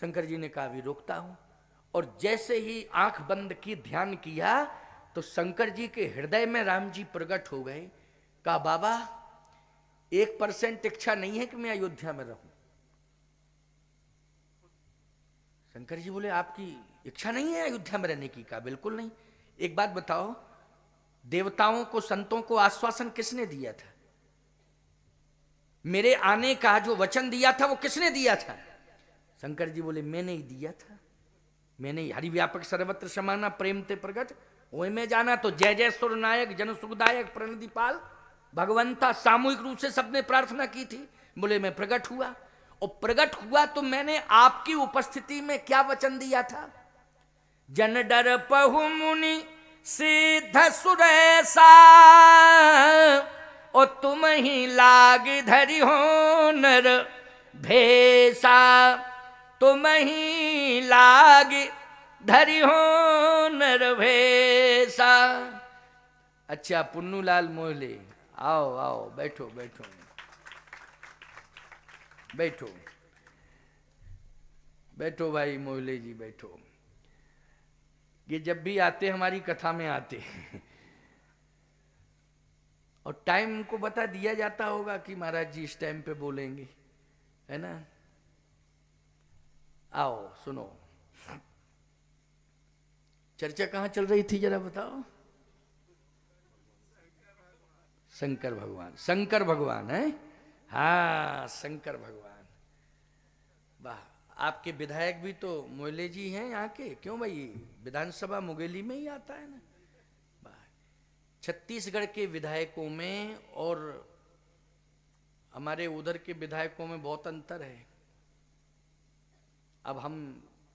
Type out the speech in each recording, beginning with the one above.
शंकर जी ने कहा अभी रोकता हूं। और जैसे ही आंख बंद की, ध्यान किया, तो शंकर जी के हृदय में राम जी प्रकट हो गए। कहा बाबा 1% इच्छा नहीं है कि मैं अयोध्या में रहूं। शंकर जी बोले आपकी इच्छा नहीं है अयोध्या में रहने की? कहा बिल्कुल नहीं। एक बात बताओ, देवताओं को, संतों को आश्वासन किसने दिया था? मेरे आने का जो वचन दिया था वो किसने दिया था? शंकर जी बोले मैंने ही दिया था, मैंने ही। हरि व्यापक सर्वत्र समाना प्रेम ते प्रगट, वही में जाना। तो जय जय सुर नायक जन सुखदायक प्रणति पाल, भगवंता सामूहिक रूप से सबने प्रार्थना की थी। बोले मैं प्रकट हुआ, और प्रकट हुआ तो मैंने आपकी उपस्थिति में क्या वचन दिया था? जन डर पहु मुनि सिद्ध सुरेसा, और तुम ही लाग धरि हो नर भेसा, तुम ही लाग धरि हो नर भेसा। अच्छा पुन्नूलाल मोहले, आओ आओ, बैठो बैठो बैठो बैठो भाई मोहले जी बैठो। ये जब भी आते हमारी कथा में आते और टाइम को बता दिया जाता होगा कि महाराज जी इस टाइम पे बोलेंगे, है ना? आओ सुनो, चर्चा कहां चल रही थी जरा बताओ? शंकर भगवान, शंकर भगवान है। हाँ शंकर भगवान, वाह। आपके विधायक भी तो मोहले जी हैं यहाँ के, क्यों भाई? विधानसभा मुंगेली में ही आता है ना। वाह, छत्तीसगढ़ के विधायकों में और हमारे उधर के विधायकों में बहुत अंतर है। अब हम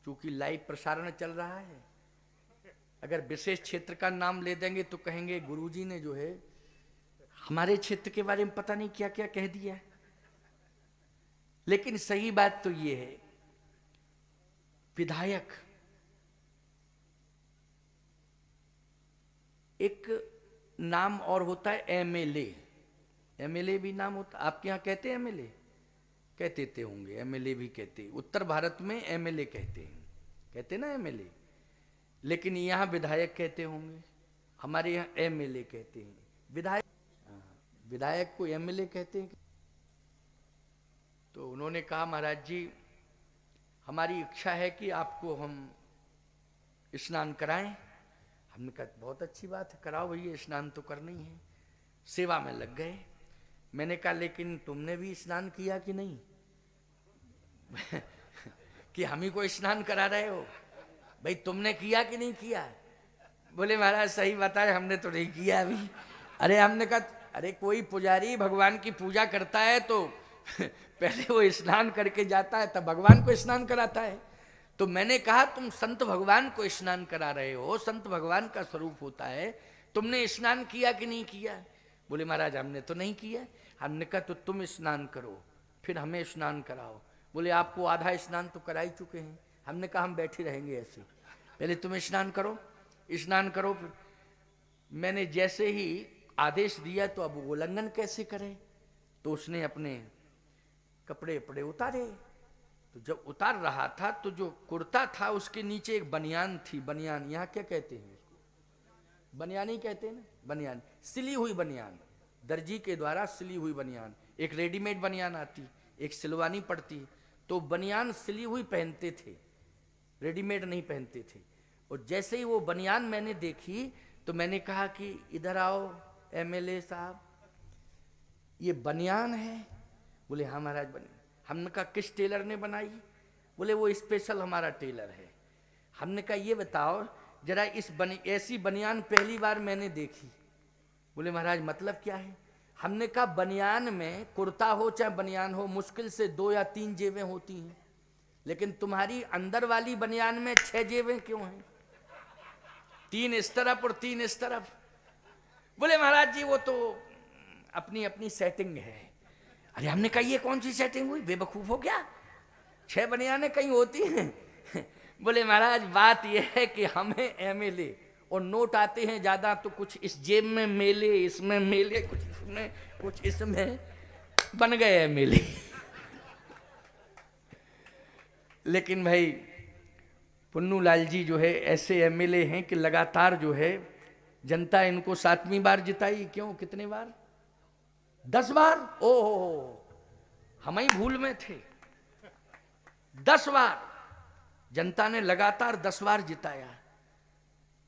चूंकि लाइव प्रसारण चल रहा है, अगर विशेष क्षेत्र का नाम ले देंगे तो कहेंगे गुरुजी ने जो है हमारे क्षेत्र के बारे में पता नहीं क्या क्या कह दिया। लेकिन सही बात तो ये है, विधायक एक नाम और होता है एमएलए। एमएलए भी नाम होता, आपके यहां कहते हैं एमएलए? कहते थे होंगे, एमएलए भी कहते। उत्तर भारत में एमएलए कहते हैं, कहते ना एमएलए। लेकिन यहां विधायक कहते होंगे, हमारे यहां एमएलए कहते हैं। विधायक, विधायक को एमएलए कहते हैं। तो उन्होंने कहा महाराज जी हमारी इच्छा है कि आपको हम स्नान कराएं। हमने कहा बहुत अच्छी बात है, कराओ भैया, स्नान तो करना ही है। सेवा में लग गए। मैंने कहा लेकिन तुमने भी स्नान किया कि नहीं कि हम ही को स्नान करा रहे हो? भाई तुमने किया कि नहीं किया? बोले महाराज सही बताए, हमने तो नहीं किया अभी। अरे हमने कहा अरे कोई पुजारी भगवान की पूजा करता है तो पहले वो स्नान करके जाता है, तब भगवान को स्नान कराता है। तो मैंने कहा तुम संत भगवान को स्नान करा रहे हो, संत भगवान का स्वरूप होता है, तुमने स्नान किया कि नहीं किया? बोले महाराज हमने तो नहीं किया। हमने कहा तो तुम स्नान करो फिर हमें स्नान कराओ। बोले आपको आधा स्नान तो करा ही चुके हैं। हमने कहा हम बैठे रहेंगे ऐसे, पहले तुम स्नान करो, स्नान करो। मैंने जैसे ही आदेश दिया तो अब उल्लंघन कैसे करें, तो उसने अपने कपड़े वपड़े उतारे। तो जब उतार रहा था तो जो कुर्ता था उसके नीचे एक बनियान थी। बनियान यहाँ क्या कहते हैं उसको? बनियान ही कहते हैं ना, बनियान, सिली हुई बनियान, दर्जी के द्वारा सिली हुई बनियान। एक रेडीमेड बनियान आती, एक सिलवानी पड़ती। तो बनियान सिली हुई पहनते थे, रेडीमेड नहीं पहनते थे। और जैसे ही वो बनियान मैंने देखी तो मैंने कहा कि इधर आओ एमएलए साहब, ये बनियान है? बोले हाँ महाराज बनियान। हमने कहा किस टेलर ने बनाई? बोले वो स्पेशल हमारा टेलर है। हमने कहा ये बताओ जरा ऐसी बनियान पहली बार मैंने देखी। बोले महाराज मतलब क्या है? हमने कहा बनियान में, कुर्ता हो चाहे बनियान हो, मुश्किल से 2 या 3 जेबें होती हैं, लेकिन तुम्हारी अंदर वाली बनियान में 6 जेबें क्यों हैं? 3 इस तरफ और 3 इस तरफ। बोले महाराज जी वो तो अपनी अपनी सेटिंग है। अरे हमने कहा ये कौन सी सेटिंग हुई, बेवकूफ हो क्या? 6 बनियानें कहीं होती हैं? बोले महाराज बात यह है कि हमें एमएलए और नोट आते हैं ज्यादा, तो कुछ इस जेब में मेले, इसमें मेले, कुछ इसमें कुछ इसमें, बन गए एमएलए। लेकिन भाई पुन्नूलाल जी जो है ऐसे एमएलए हैं कि लगातार जो है जनता इनको 7वीं बार जिताई। क्यों, कितने बार? 10 बार। ओहो, हम ही भूल में थे। 10 बार जनता ने लगातार 10 बार जिताया।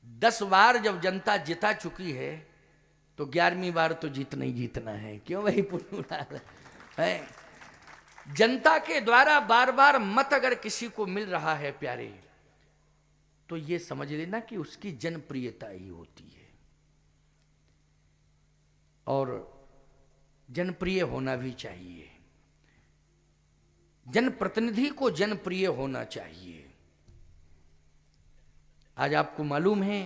10 बार जब जनता जिता चुकी है तो 11वीं बार तो जीतना ही जीतना है। क्यों भाई पुन्नूलाल है? जनता के द्वारा बार बार मत अगर किसी को मिल रहा है प्यारे, तो ये समझ लेना कि उसकी जनप्रियता ही होती है। और जनप्रिय होना भी चाहिए, जनप्रतिनिधि को जनप्रिय होना चाहिए। आज आपको मालूम है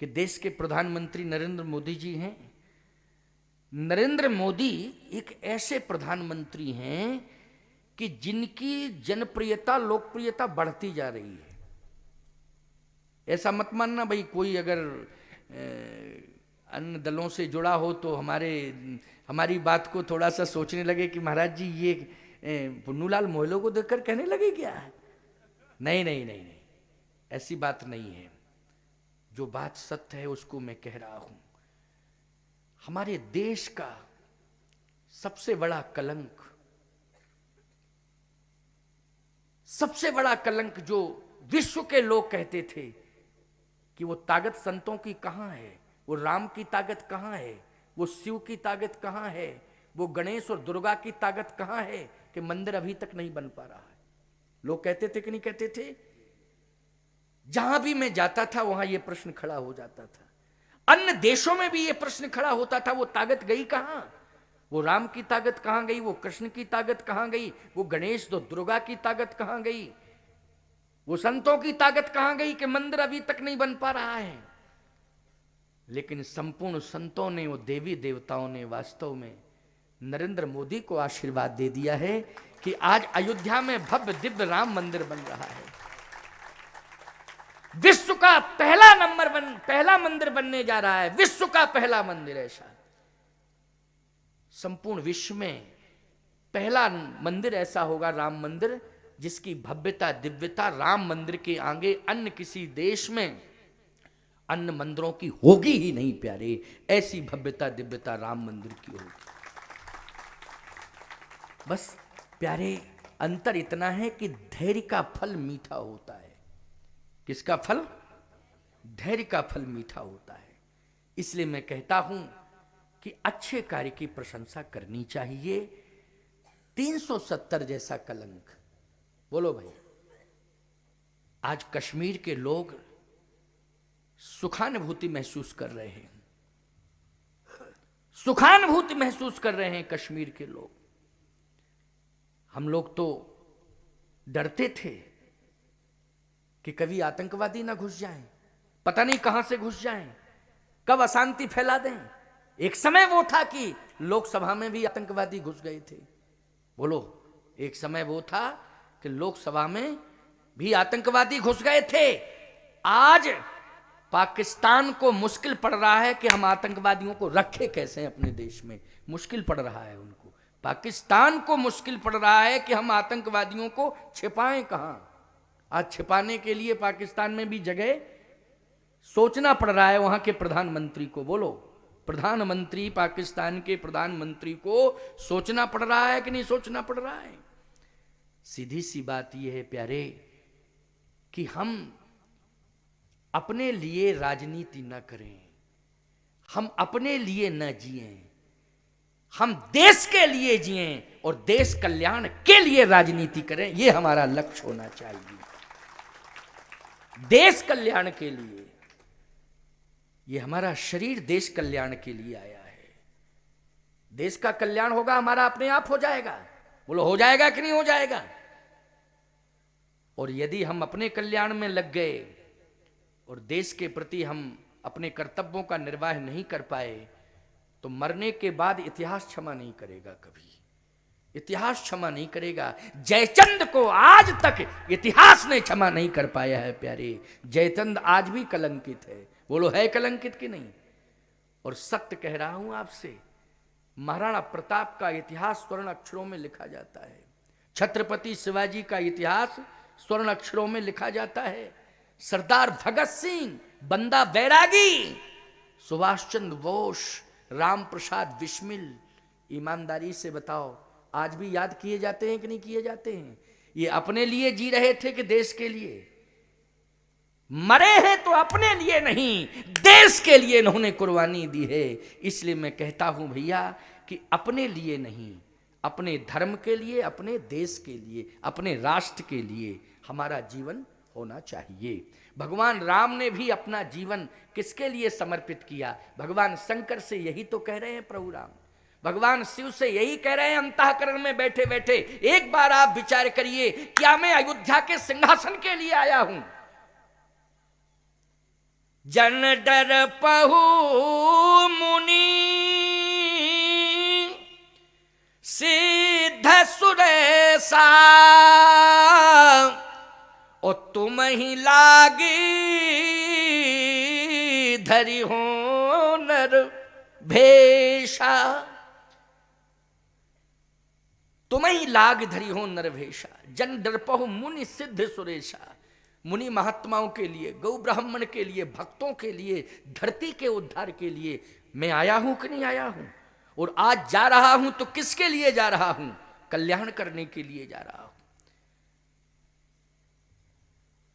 कि देश के प्रधानमंत्री नरेंद्र मोदी जी हैं। नरेंद्र मोदी एक ऐसे प्रधानमंत्री हैं कि जिनकी जनप्रियता, लोकप्रियता बढ़ती जा रही है। ऐसा मत मानना भाई कोई अगर अन्य दलों से जुड़ा हो तो हमारी बात को थोड़ा सा सोचने लगे कि महाराज जी ये पुन्नूलाल मोहल्लों को देखकर कहने लगे क्या? नहीं नहीं नहीं नहीं, ऐसी बात नहीं है। जो बात सत्य है उसको मैं कह रहा हूं। हमारे देश का सबसे बड़ा कलंक, सबसे बड़ा कलंक जो विश्व के लोग कहते थे कि वो ताकत संतों की कहां है, वो राम की ताकत कहां है, वो शिव की ताकत कहां है, वो गणेश और दुर्गा की ताकत कहां है कि मंदिर अभी तक नहीं बन पा रहा है। लोग कहते थे कि नहीं कहते थे? जहां भी मैं जाता था वहां यह प्रश्न खड़ा हो जाता था। अन्य देशों में भी यह प्रश्न खड़ा होता था, वो ताकत गई कहां? वो राम की ताकत कहां गई? वो कृष्ण की ताकत कहां गई? वो गणेश तो दुर्गा की ताकत कहां गई? वो संतों की ताकत कहां गई कि मंदिर अभी तक नहीं बन पा रहा है? लेकिन संपूर्ण संतों ने, वो देवी देवताओं ने वास्तव में नरेंद्र मोदी को आशीर्वाद दे दिया है कि आज अयोध्या में भव्य दिव्य राम मंदिर बन रहा है। विश्व का पहला मंदिर बनने जा रहा है। विश्व का पहला मंदिर ऐसा, संपूर्ण विश्व में पहला मंदिर ऐसा होगा, राम मंदिर, जिसकी भव्यता दिव्यता राम मंदिर के आगे अन्य किसी देश में अन्य मंदिरों की होगी ही नहीं प्यारे। ऐसी भव्यता दिव्यता राम मंदिर की होगी। बस प्यारे अंतर इतना है कि धैर्य का फल मीठा होता है। किसका फल? धैर्य का फल मीठा होता है। इसलिए मैं कहता हूं कि अच्छे कार्य की प्रशंसा करनी चाहिए। 370 जैसा कलंक, बोलो भाई, आज कश्मीर के लोग सुखानुभूति महसूस कर रहे हैं। सुखानुभूति महसूस कर रहे हैं कश्मीर के लोग। हम लोग तो डरते थे कि कभी आतंकवादी ना घुस जाएं, पता नहीं कहां से घुस जाएं, कब अशांति फैला दें। एक समय वो था कि लोकसभा में भी आतंकवादी घुस गए थे। बोलो, एक समय वो था कि लोकसभा में भी आतंकवादी घुस गए थे। आज पाकिस्तान को मुश्किल पड़ रहा है कि हम आतंकवादियों को रखें कैसे अपने देश में। मुश्किल पड़ रहा है उनको, पाकिस्तान को मुश्किल पड़ रहा है कि हम आतंकवादियों को छिपाएं कहां। आज छिपाने के लिए पाकिस्तान में भी जगह सोचना पड़ रहा है वहां के प्रधानमंत्री को। बोलो, प्रधानमंत्री, पाकिस्तान के प्रधानमंत्री को सोचना पड़ रहा है कि नहीं सोचना पड़ रहा है? सीधी सी बात यह है प्यारे कि हम अपने लिए राजनीति न करें, हम अपने लिए न जिएं, हम देश के लिए जिएं और देश कल्याण के लिए राजनीति करें। यह हमारा लक्ष्य होना चाहिए, देश कल्याण के लिए। यह हमारा शरीर देश कल्याण के लिए आया है। देश का कल्याण होगा, हमारा अपने आप हो जाएगा। बोलो, हो जाएगा कि नहीं हो जाएगा? और यदि हम अपने कल्याण में लग गए और देश के प्रति हम अपने कर्तव्यों का निर्वाह नहीं कर पाए, तो मरने के बाद इतिहास क्षमा नहीं करेगा। कभी इतिहास क्षमा नहीं करेगा। जयचंद को आज तक इतिहास ने क्षमा नहीं कर पाया है प्यारे। जयचंद आज भी कलंकित है। बोलो, है कलंकित कि नहीं? और सत्य कह रहा हूं आपसे, महाराणा प्रताप का इतिहास स्वर्ण अक्षरों में लिखा जाता है। छत्रपति शिवाजी का इतिहास स्वर्ण अक्षरों में लिखा जाता है। सरदार भगत सिंह, बंदा बैरागी, सुभाष चंद्र बोस, राम प्रसाद बिस्मिल, ईमानदारी से बताओ आज भी याद किए जाते हैं कि नहीं किए जाते हैं? ये अपने लिए जी रहे थे कि देश के लिए? मरे हैं तो अपने लिए नहीं, देश के लिए इन्होंने कुर्बानी दी है। इसलिए मैं कहता हूं भैया कि अपने लिए नहीं, अपने धर्म के लिए, अपने देश के लिए, अपने राष्ट्र के लिए हमारा जीवन होना चाहिए। भगवान राम ने भी अपना जीवन किसके लिए समर्पित किया? भगवान शंकर से यही तो कह रहे हैं प्रभु राम, भगवान शिव से यही कह रहे हैं अंतःकरण में बैठे बैठे। एक बार आप विचार करिए, क्या मैं अयोध्या के सिंहासन के लिए आया हूं? जन डर पहु मुनि सिद्ध सुरेशा, और तुम ही लागी धरि हो नर भेषा, तुम ही लाग धरि हो नर भेषा। जन डरपहु मुनि सिद्ध सुरेशा, मुनि महात्माओं के लिए, गौ ब्राह्मण के लिए, भक्तों के लिए, धरती के उद्धार के लिए मैं आया हूं कि नहीं आया हूं? और आज जा रहा हूं तो किसके लिए जा रहा हूं? कल्याण करने के लिए जा रहा हूं।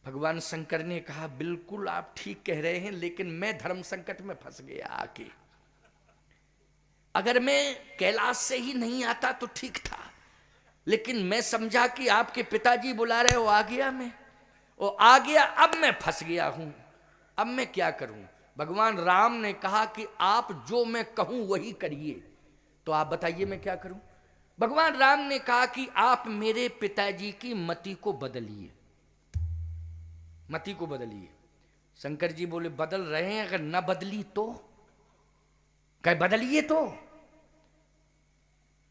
भगवान शंकर ने कहा बिल्कुल आप ठीक कह रहे हैं, लेकिन मैं धर्म संकट में फंस गया आके। अगर मैं कैलाश से ही नहीं आता तो ठीक था, लेकिन मैं समझा कि आपके पिताजी बुला रहे हो, आ गया मैं, और आ गया, अब मैं फंस गया हूं, अब मैं क्या करूं? भगवान राम ने कहा कि आप जो मैं कहूं वही करिए। तो आप बताइए मैं क्या करूं? भगवान राम ने कहा कि आप मेरे पिताजी की मति को बदलिए, मति को बदलिए। शंकर जी बोले बदल रहे हैं, अगर न बदली तो? कहे बदलिए तो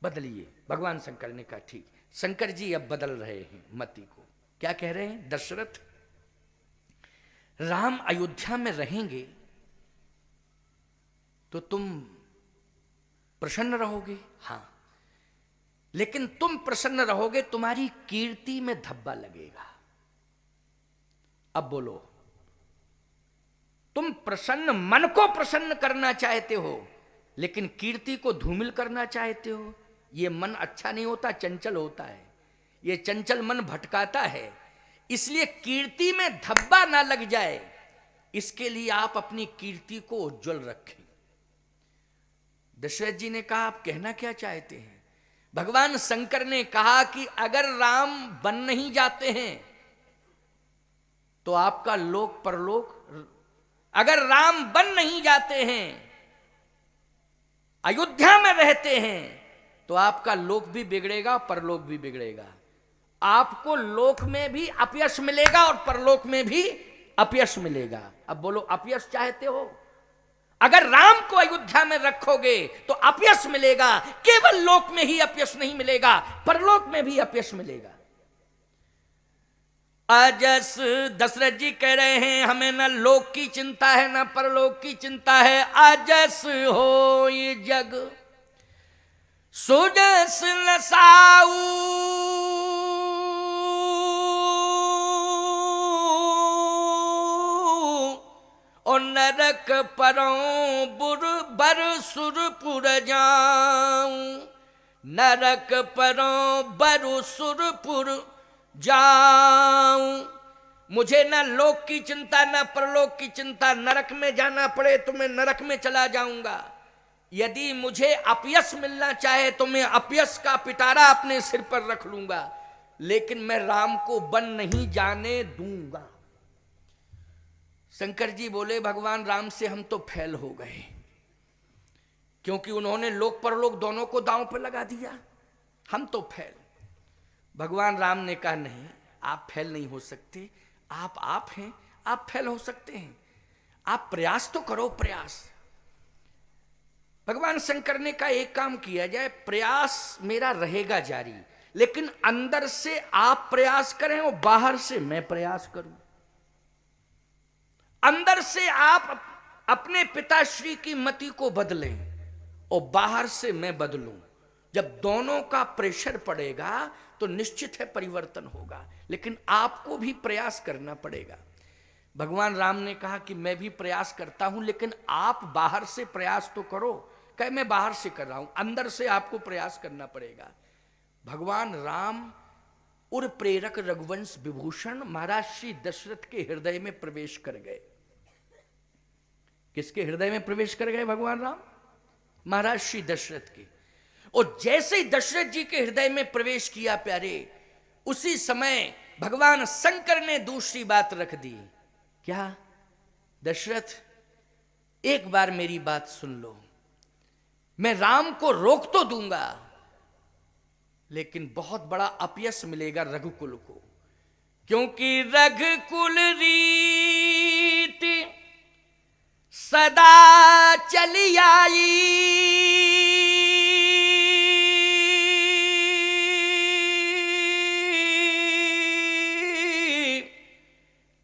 बदलिए। भगवान शंकर ने कहा ठीक। शंकर जी अब बदल रहे हैं मति को। क्या कह रहे हैं? दशरथ, राम अयोध्या में रहेंगे तो तुम प्रसन्न रहोगे, हां, लेकिन तुम प्रसन्न रहोगे, तुम्हारी कीर्ति में धब्बा लगेगा। अब बोलो, तुम प्रसन्न, मन को प्रसन्न करना चाहते हो, लेकिन कीर्ति को धूमिल करना चाहते हो। यह मन अच्छा नहीं होता, चंचल होता है। यह चंचल मन भटकाता है। इसलिए कीर्ति में धब्बा ना लग जाए, इसके लिए आप अपनी कीर्ति को उज्जवल रखें। दशरथ जी ने कहा आप कहना क्या चाहते हैं? भगवान शंकर ने कहा कि अगर राम बन नहीं जाते हैं तो आपका लोक परलोक, अगर राम बन नहीं जाते हैं, अयोध्या में रहते हैं, तो आपका लोक भी बिगड़ेगा, परलोक भी बिगड़ेगा। आपको लोक में भी अपयश मिलेगा और परलोक में भी अपयश मिलेगा। अब बोलो, अपयश चाहते हो? अगर राम को अयोध्या में रखोगे तो अपयश मिलेगा। केवल लोक में ही अपयश नहीं मिलेगा, परलोक में भी अपयश मिलेगा। अजस दशरथ जी कह रहे हैं हमें न लोक की चिंता है न परलोक की चिंता है। अजस हो ये जग सुजस लसाऊ, और नरक परों बुर बर सुरपुर जाऊं, नरक परों बरु सुरपुर जाऊं। मुझे न लोक की चिंता न परलोक की चिंता, नरक में जाना पड़े तो मैं नरक में चला जाऊंगा। यदि मुझे अपयश मिलना चाहे तो मैं अपयश का पिटारा अपने सिर पर रख लूंगा, लेकिन मैं राम को बन नहीं जाने दूंगा। शंकर जी बोले भगवान राम से हम तो फेल हो गए, क्योंकि उन्होंने लोक परलोक दोनों को दांव पर लगा दिया, हम तो फेल। भगवान राम ने कहा नहीं, आप फेल नहीं हो सकते, आप हैं, आप फेल हो सकते हैं, आप प्रयास तो करो, प्रयास। भगवान शंकर ने कहा एक काम किया जाए, प्रयास मेरा रहेगा जारी, लेकिन अंदर से आप प्रयास करें और बाहर से मैं प्रयास करूं। अंदर से आप अपने पिताश्री की मति को बदलें और बाहर से मैं बदलूं। जब दोनों का प्रेशर पड़ेगा तो निश्चित है परिवर्तन होगा, लेकिन आपको भी प्रयास करना पड़ेगा। भगवान राम ने कहा कि मैं भी प्रयास करता हूं, लेकिन आप बाहर से प्रयास तो करो। कहे मैं बाहर से कर रहा हूं, अंदर से आपको प्रयास करना पड़ेगा। भगवान राम उर प्रेरक रघुवंश विभूषण महाराज श्री दशरथ के हृदय में प्रवेश कर गए। किसके हृदय में प्रवेश कर गए भगवान राम? महाराज श्री दशरथ के। और जैसे ही दशरथ जी के हृदय में प्रवेश किया प्यारे, उसी समय भगवान शंकर ने दूसरी बात रख दी। क्या? दशरथ एक बार मेरी बात सुन लो, मैं राम को रोक तो दूंगा, लेकिन बहुत बड़ा अपयश मिलेगा रघुकुल को, क्योंकि रघुकुल रीति सदा चली आई,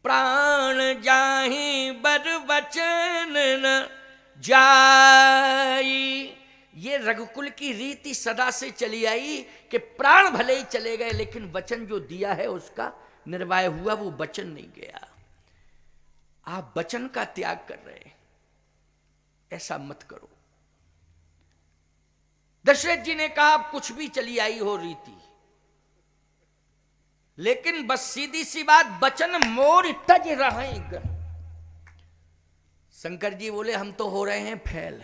प्राण जाहि बर वचन न जाई। ये रघुकुल की रीति सदा से चली आई कि प्राण भले ही चले गए, लेकिन वचन जो दिया है उसका निर्वाह हुआ, वो वचन नहीं गया। आप वचन का त्याग कर रहे हैं, ऐसा मत करो। दशरथ जी ने कहा कुछ भी चली आई हो रीति, लेकिन बस सीधी सी बात, वचन मोर तज रहेगा। शंकर जी बोले हम तो हो रहे हैं फैल,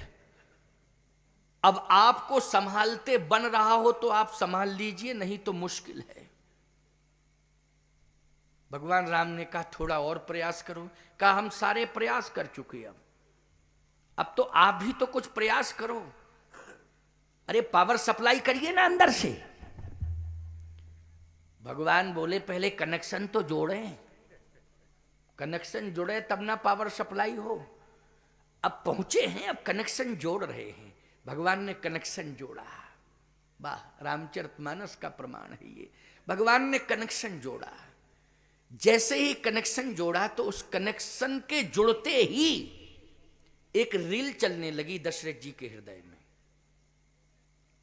अब आपको संभालते बन रहा हो तो आप संभाल लीजिए, नहीं तो मुश्किल है। भगवान राम ने कहा थोड़ा और प्रयास करो। कहा हम सारे प्रयास कर चुके, अब तो आप भी तो कुछ प्रयास करो। अरे पावर सप्लाई करिए ना अंदर से। भगवान बोले पहले कनेक्शन तो जोड़े, कनेक्शन जुड़े तब ना पावर सप्लाई हो। अब पहुंचे हैं, अब कनेक्शन जोड़ रहे हैं। भगवान ने कनेक्शन जोड़ा। वाह, रामचरितमानस का प्रमाण है ये। भगवान ने कनेक्शन जोड़ा। जैसे ही कनेक्शन जोड़ा तो उस कनेक्शन के जुड़ते ही एक रील चलने लगी दशरथ जी के हृदय में।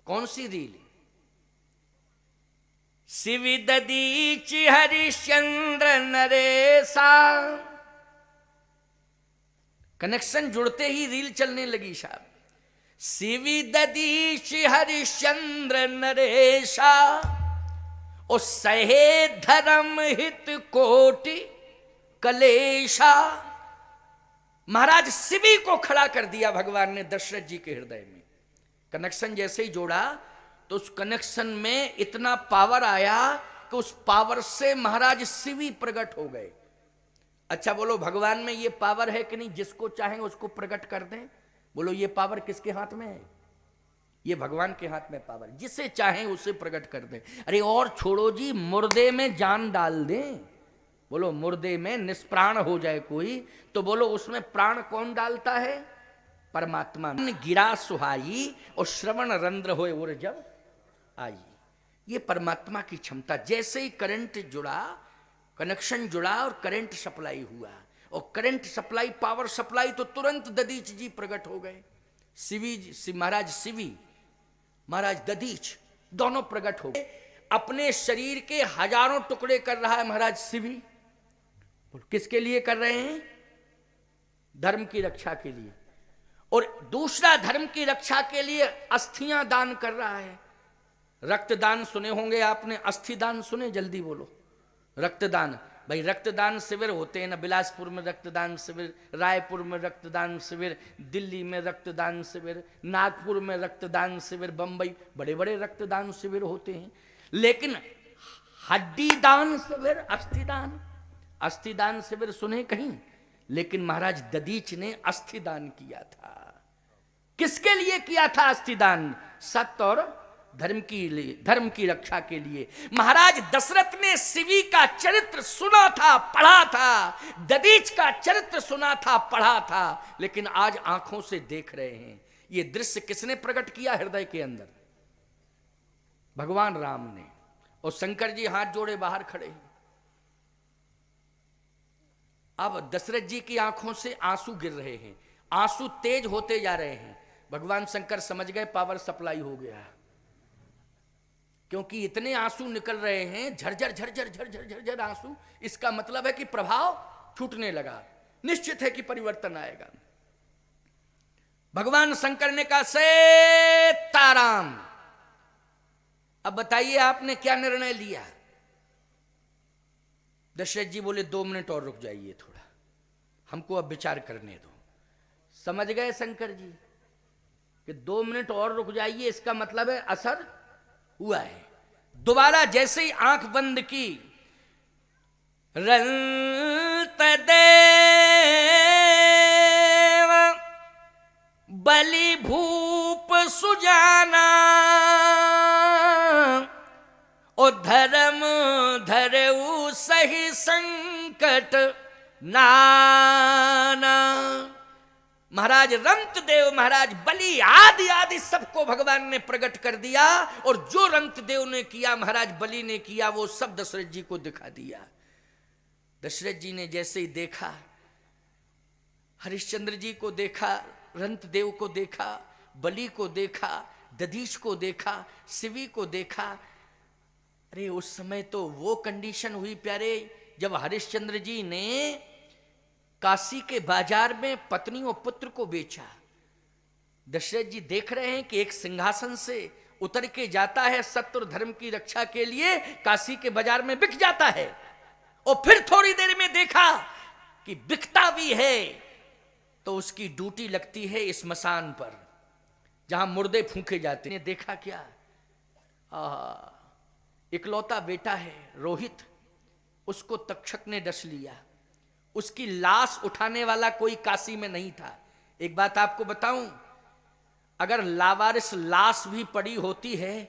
कौन सी रील? शिवि ददीच हरिश्चंद्र नरेशा। कनेक्शन जुड़ते ही रील चलने लगी साहब। शिवि ददीच हरिश्चंद्र नरेशा, और सहे धर्म हित कोटि कलेशा। महाराज शिवी को खड़ा कर दिया भगवान ने दशरथ जी के हृदय में। कनेक्शन जैसे ही जोड़ा तो उस कनेक्शन में इतना पावर आया कि उस पावर से महाराज शिवी प्रकट हो गए। अच्छा बोलो, भगवान में ये पावर है कि नहीं? जिसको चाहें उसको प्रकट कर दें। बोलो ये पावर किसके हाथ में है? ये भगवान के हाथ में पावर, जिसे चाहें उसे प्रकट कर दें। अरे और छोड़ो जी, मुर्दे में जान डाल दें। बोलो मुर्दे में निष्प्राण हो जाए कोई, तो बोलो उसमें प्राण कौन डालता है? परमात्मा। गिरा सुहाई और श्रवण रंध्र होए और जब आई, ये परमात्मा की क्षमता। जैसे ही करंट जुड़ा, कनेक्शन जुड़ा और करंट सप्लाई हुआ, और करंट सप्लाई, पावर सप्लाई, तो तुरंत ददीच जी प्रकट हो गए। महाराज शिवी, महाराज ददीच, दोनों प्रकट हो गए। अपने शरीर के हजारों टुकड़े कर रहा है महाराज शिवी। किसके लिए कर रहे हैं? धर्म की रक्षा के लिए। और दूसरा, धर्म की रक्षा के लिए अस्थियां दान कर रहा है। रक्तदान सुने होंगे आपने, अस्थि दान सुने? जल्दी बोलो। रक्तदान, भाई रक्तदान शिविर होते हैं ना, बिलासपुर में रक्तदान शिविर, रायपुर में रक्तदान शिविर, दिल्ली में रक्तदान शिविर, नागपुर में रक्तदान शिविर, बंबई, बड़े बड़े रक्तदान शिविर होते हैं। लेकिन हड्डी दान शिविर, अस्थि दान शिविर सुने कहीं? लेकिन महाराज ददीच ने अस्थि दान किया था। किसके लिए किया था अस्थि दान? सत्य और धर्म की रक्षा के लिए। महाराज दशरथ ने शिवी का चरित्र सुना था, पढ़ा था, ददीच का चरित्र सुना था, पढ़ा था, लेकिन आज आंखों से देख रहे हैं। ये दृश्य किसने प्रकट किया हृदय के अंदर? भगवान राम ने। और शंकर जी हाथ जोड़े बाहर खड़े हैं। अब दशरथ जी की आंखों से आंसू गिर रहे हैं, आंसू तेज होते जा रहे हैं। भगवान शंकर समझ गए पावर सप्लाई हो गया। क्योंकि इतने आंसू निकल रहे हैं, झरझर झरझर झरझर झरझर आंसू, इसका मतलब है कि प्रभाव छूटने लगा, निश्चित है कि परिवर्तन आएगा। भगवान शंकर ने कहा सीताराम, अब बताइए आपने क्या निर्णय लिया? दशरथ जी बोले 2 मिनट और रुक जाइए, थोड़ा हमको अब विचार करने दो। समझ गए शंकर जी कि 2 मिनट और रुक जाइए, इसका मतलब है असर हुआ है। दोबारा जैसे ही आंख बंद की, रंत देव बलि भूप सुजाना, ओ धर्म धरऊ सही संकट नाना। महाराज रंतदेव, महाराज बलि आदि आदि सबको भगवान ने प्रकट कर दिया, और जो रंतदेव ने किया महाराज बलि ने किया वो सब दशरथ जी को दिखा दिया। दशरथ जी ने जैसे ही देखा, हरिश्चंद्र जी को देखा, रंतदेव को देखा, बलि को देखा, दधीच को देखा, शिवी को देखा। अरे उस समय तो वो कंडीशन हुई प्यारे, जब हरिश्चंद्र जी ने काशी के बाजार में पत्नी और पुत्र को बेचा। दशरथ जी देख रहे हैं कि एक सिंहासन से उतर के जाता है, सत्य और धर्म की रक्षा के लिए काशी के बाजार में बिक जाता है, और फिर थोड़ी देर में देखा कि बिकता भी है तो उसकी ड्यूटी लगती है स्मशान पर, जहां मुर्दे फूंके जाते हैं। देखा क्या, इकलौता बेटा है रोहित, उसको तक्षक ने डस लिया। उसकी लाश उठाने वाला कोई काशी में नहीं था। एक बात आपको बताऊं, अगर लावारिस लाश भी पड़ी होती है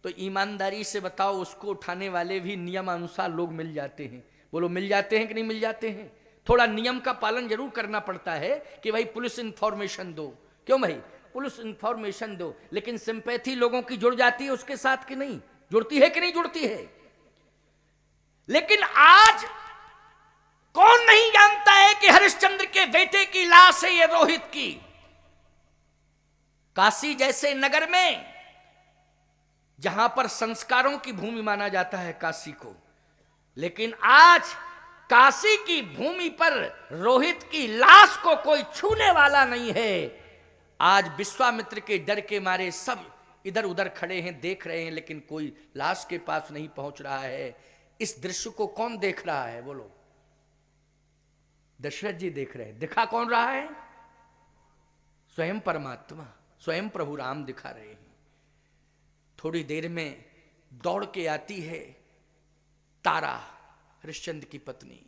तो ईमानदारी से बताओ, उसको उठाने वाले भी नियम अनुसार लोग मिल जाते हैं। बोलो मिल जाते हैं कि नहीं मिल जाते हैं? थोड़ा नियम का पालन जरूर करना पड़ता है कि भाई पुलिस इंफॉर्मेशन दो। क्यों भाई? पुलिस इंफॉर्मेशन दो, लेकिन सिंपैथी लोगों की जुड़ जाती है उसके साथ कि नहीं जुड़ती है? कि नहीं जुड़ती है? लेकिन आज कौन नहीं जानता है कि हरिश्चंद्र के बेटे की लाश है ये रोहित की। काशी जैसे नगर में, जहां पर संस्कारों की भूमि माना जाता है काशी को, लेकिन आज काशी की भूमि पर रोहित की लाश को कोई छूने वाला नहीं है। आज विश्वामित्र के डर के मारे सब इधर उधर खड़े हैं, देख रहे हैं, लेकिन कोई लाश के पास नहीं पहुंच रहा है। इस दृश्य को कौन देख रहा है? बोलो। दशरथ जी देख रहे हैं। दिखा कौन रहा है? स्वयं परमात्मा, स्वयं प्रभु राम दिखा रहे हैं। थोड़ी देर में दौड़ के आती है तारा, हरिश्चंद्र की पत्नी,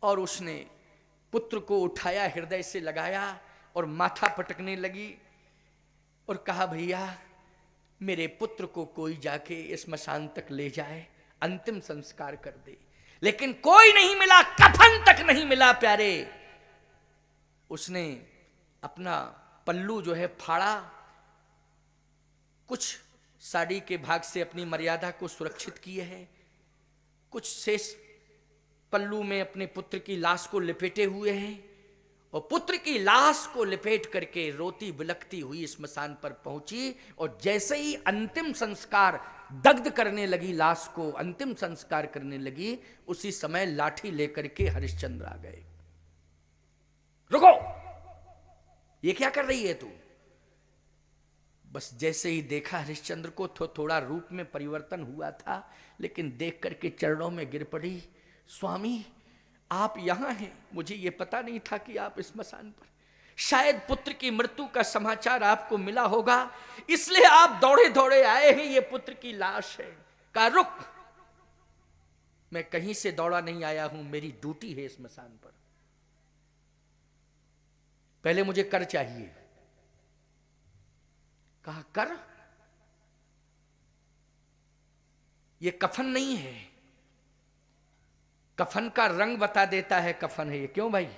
और उसने पुत्र को उठाया, हृदय से लगाया और माथा पटकने लगी और कहा, भैया मेरे पुत्र को कोई जाके स्मशान तक ले जाए, अंतिम संस्कार कर दे। लेकिन कोई नहीं मिला, कफन तक नहीं मिला प्यारे। उसने अपना पल्लू जो है फाड़ा, कुछ साड़ी के भाग से अपनी मर्यादा को सुरक्षित किए हैं, कुछ शेष पल्लू में अपने पुत्र की लाश को लपेटे हुए हैं, और पुत्र की लाश को लपेट करके रोती बिलखती हुई स्मशान पर पहुंची। और जैसे ही अंतिम संस्कार, दग्ध करने लगी लाश को, अंतिम संस्कार करने लगी, उसी समय लाठी लेकर के हरिश्चंद्र आ गए। रुको, ये क्या कर रही है तू? बस जैसे ही देखा हरिश्चंद्र को, थोड़ा रूप में परिवर्तन हुआ था, लेकिन देख करके चरणों में गिर पड़ी। स्वामी आप यहां हैं, मुझे ये पता नहीं था कि आप स्मशान पर, शायद पुत्र की मृत्यु का समाचार आपको मिला होगा, इसलिए आप दौड़े दौड़े आए हैं, ये पुत्र की लाश है। कहा रुक, मैं कहीं से दौड़ा नहीं आया हूं, मेरी ड्यूटी है स्मशान पर, पहले मुझे कर चाहिए। कहा कर? ये कफन नहीं है, कफन का रंग बता देता है कफन है ये। क्यों भाई?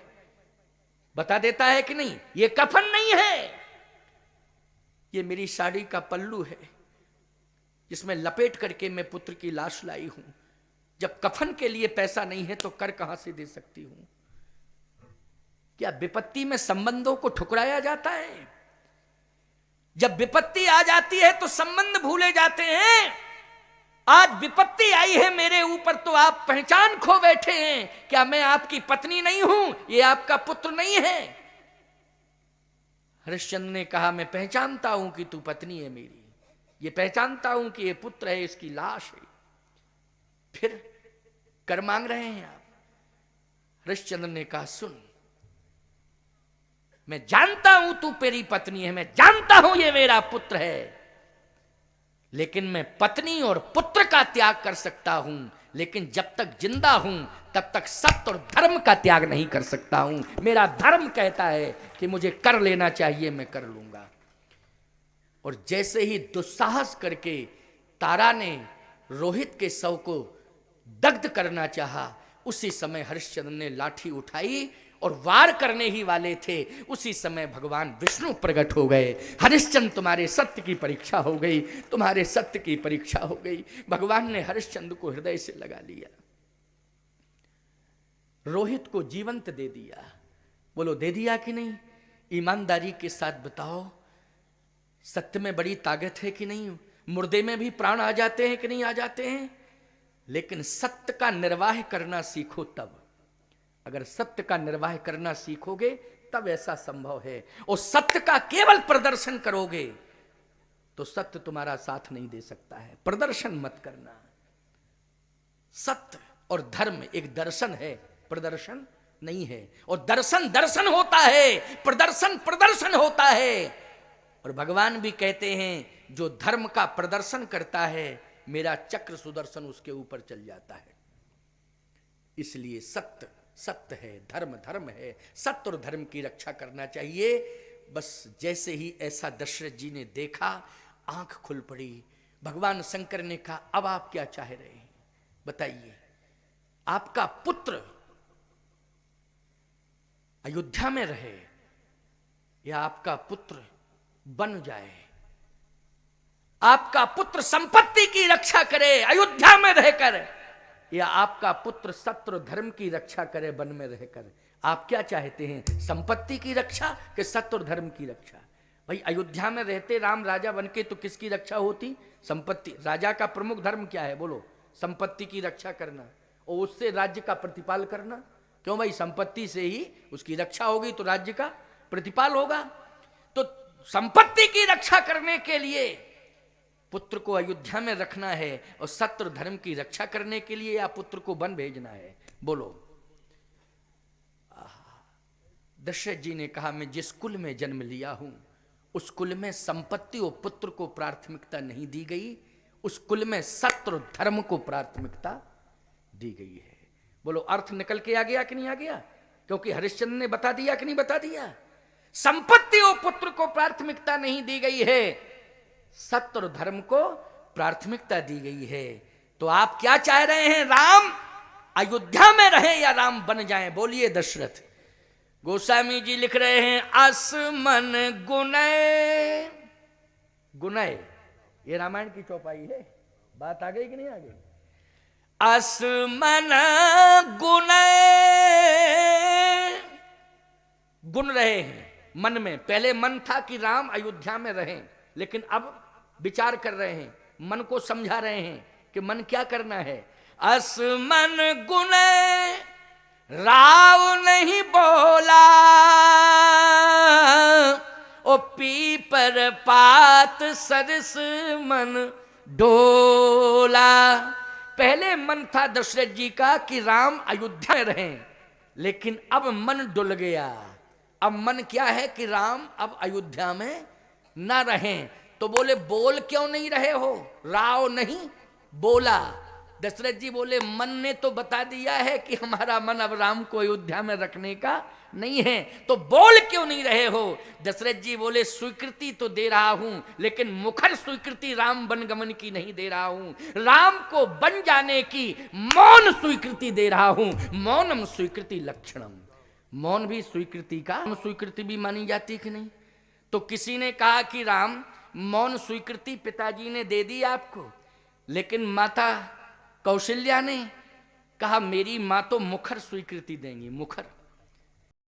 बता देता है कि नहीं? ये कफन नहीं है, ये मेरी साड़ी का पल्लू है, जिसमें लपेट करके मैं पुत्र की लाश लाई हूं। जब कफन के लिए पैसा नहीं है तो कर कहां से दे सकती हूं? क्या विपत्ति में संबंधों को ठुकराया जाता है? जब विपत्ति आ जाती है तो संबंध भूले जाते हैं। आज विपत्ति आई है मेरे ऊपर तो आप पहचान खो बैठे हैं। क्या मैं आपकी पत्नी नहीं हूं? ये आपका पुत्र नहीं है? हरिश्चंद्र ने कहा, मैं पहचानता हूं कि तू पत्नी है मेरी, ये पहचानता हूं कि ये पुत्र है, इसकी लाश है, फिर कर मांग रहे हैं आप? हरिश्चंद्र ने कहा, सुन, मैं जानता हूं तू मेरी पत्नी है, मैं जानता हूं ये मेरा पुत्र है, लेकिन मैं पत्नी और पुत्र का त्याग कर सकता हूं, लेकिन जब तक जिंदा हूं तब तक सत्य और धर्म का त्याग नहीं कर सकता हूं। मेरा धर्म कहता है कि मुझे कर लेना चाहिए, मैं कर लूंगा। और जैसे ही दुस्साहस करके तारा ने रोहित के शव को दग्ध करना चाहा, उसी समय हरिश्चंद्र ने लाठी उठाई और वार करने ही वाले थे, उसी समय भगवान विष्णु प्रकट हो गए। हरिश्चंद्र, तुम्हारे सत्य की परीक्षा हो गई, तुम्हारे सत्य की परीक्षा हो गई। भगवान ने हरिश्चंद्र को हृदय से लगा लिया, रोहित को जीवंत दे दिया। बोलो, दे दिया कि नहीं? ईमानदारी के साथ बताओ, सत्य में बड़ी ताकत है कि नहीं? मुर्दे में भी प्राण आ जाते हैं कि नहीं आ जाते हैं? लेकिन सत्य का निर्वाह करना सीखो तब। अगर सत्य का निर्वाह करना सीखोगे तब ऐसा संभव है। और सत्य का केवल प्रदर्शन करोगे तो सत्य तुम्हारा साथ नहीं दे सकता है। प्रदर्शन मत करना। सत्य और धर्म एक दर्शन है, प्रदर्शन नहीं है। और दर्शन दर्शन होता है, प्रदर्शन प्रदर्शन होता है। और भगवान भी कहते हैं, जो धर्म का प्रदर्शन करता है, मेरा चक्र सुदर्शन उसके ऊपर चल जाता है। इसलिए सत्य सत्य है, धर्म धर्म है। सत्य और धर्म की रक्षा करना चाहिए। बस जैसे ही ऐसा दशरथ जी ने देखा, आंख खुल पड़ी। भगवान शंकर ने कहा, अब आप क्या चाह रहे हैं बताइए? आपका पुत्र अयोध्या में रहे या आपका पुत्र बन जाए? आपका पुत्र संपत्ति की रक्षा करे अयोध्या में रहकर, या आपका पुत्र सत्य और धर्म की रक्षा करे वन में रहकर? आप क्या चाहते हैं, संपत्ति की रक्षा कि सत्य और धर्म की रक्षा? भाई, अयोध्या में रहते राम राजा बनके तो किसकी रक्षा होती? संपत्ति। राजा का प्रमुख धर्म क्या है बोलो? संपत्ति की रक्षा करना और उससे राज्य का प्रतिपाल करना। क्यों भाई? संपत्ति से ही उसकी रक्षा होगी तो राज्य का प्रतिपाल होगा। तो संपत्ति की रक्षा करने के लिए पुत्र को अयोध्या में रखना है और सत्य और धर्म की रक्षा करने के लिए या पुत्र को वन भेजना है? बोलो। दशरथ जी ने कहा, मैं जिस कुल में जन्म लिया हूं उस कुल में संपत्ति और पुत्र को प्राथमिकता नहीं दी गई, उस कुल में सत्य और धर्म को प्राथमिकता दी गई है। बोलो, अर्थ निकल के आ गया कि नहीं आ गया? क्योंकि हरिश्चंद्र ने बता दिया कि नहीं बता दिया? संपत्ति और पुत्र को प्राथमिकता नहीं दी गई है, सत्य और धर्म को प्राथमिकता दी गई है। तो आप क्या चाह रहे हैं? राम अयोध्या में रहे या राम बन जाएं? बोलिए दशरथ। गोस्वामी जी लिख रहे हैं, आसमन गुनय। गुनय ये रामायण की चौपाई है। बात आ गई कि नहीं आ गई? आसमन गुनय, गुन रहे हैं मन में। पहले मन था कि राम अयोध्या में रहें, लेकिन अब विचार कर रहे हैं, मन को समझा रहे हैं कि मन क्या करना है। आसमन गुनय राव नहीं बोला, ओ पीपर पात सरस मन डोला। पहले मन था दशरथ जी का कि राम अयोध्या में रहें, लेकिन अब मन डुल गया। अब मन क्या है कि राम अब अयोध्या में ना रहें। तो बोले, बोल क्यों नहीं रहे हो? राव नहीं बोला। दशरथ जी बोले, मन ने तो बता दिया है कि हमारा मन अब राम को अयोध्या में रखने का नहीं है, तो बोल क्यों नहीं रहे हो? दशरथ जी बोले, स्वीकृति तो दे रहा हूं, लेकिन मुखर स्वीकृति राम बनगमन की नहीं दे रहा हूं। राम को बन जाने की मौन स्वीकृति दे रहा हूं। मौनम स्वीकृति लक्षणम। मौन भी स्वीकृति का स्वीकृति भी मानी जाती कि नहीं? तो किसी ने कहा कि राम मौन स्वीकृति पिताजी ने दे दी आपको, लेकिन माता कौशल्या ने कहा मेरी मां तो मुखर स्वीकृति देंगी। मुखर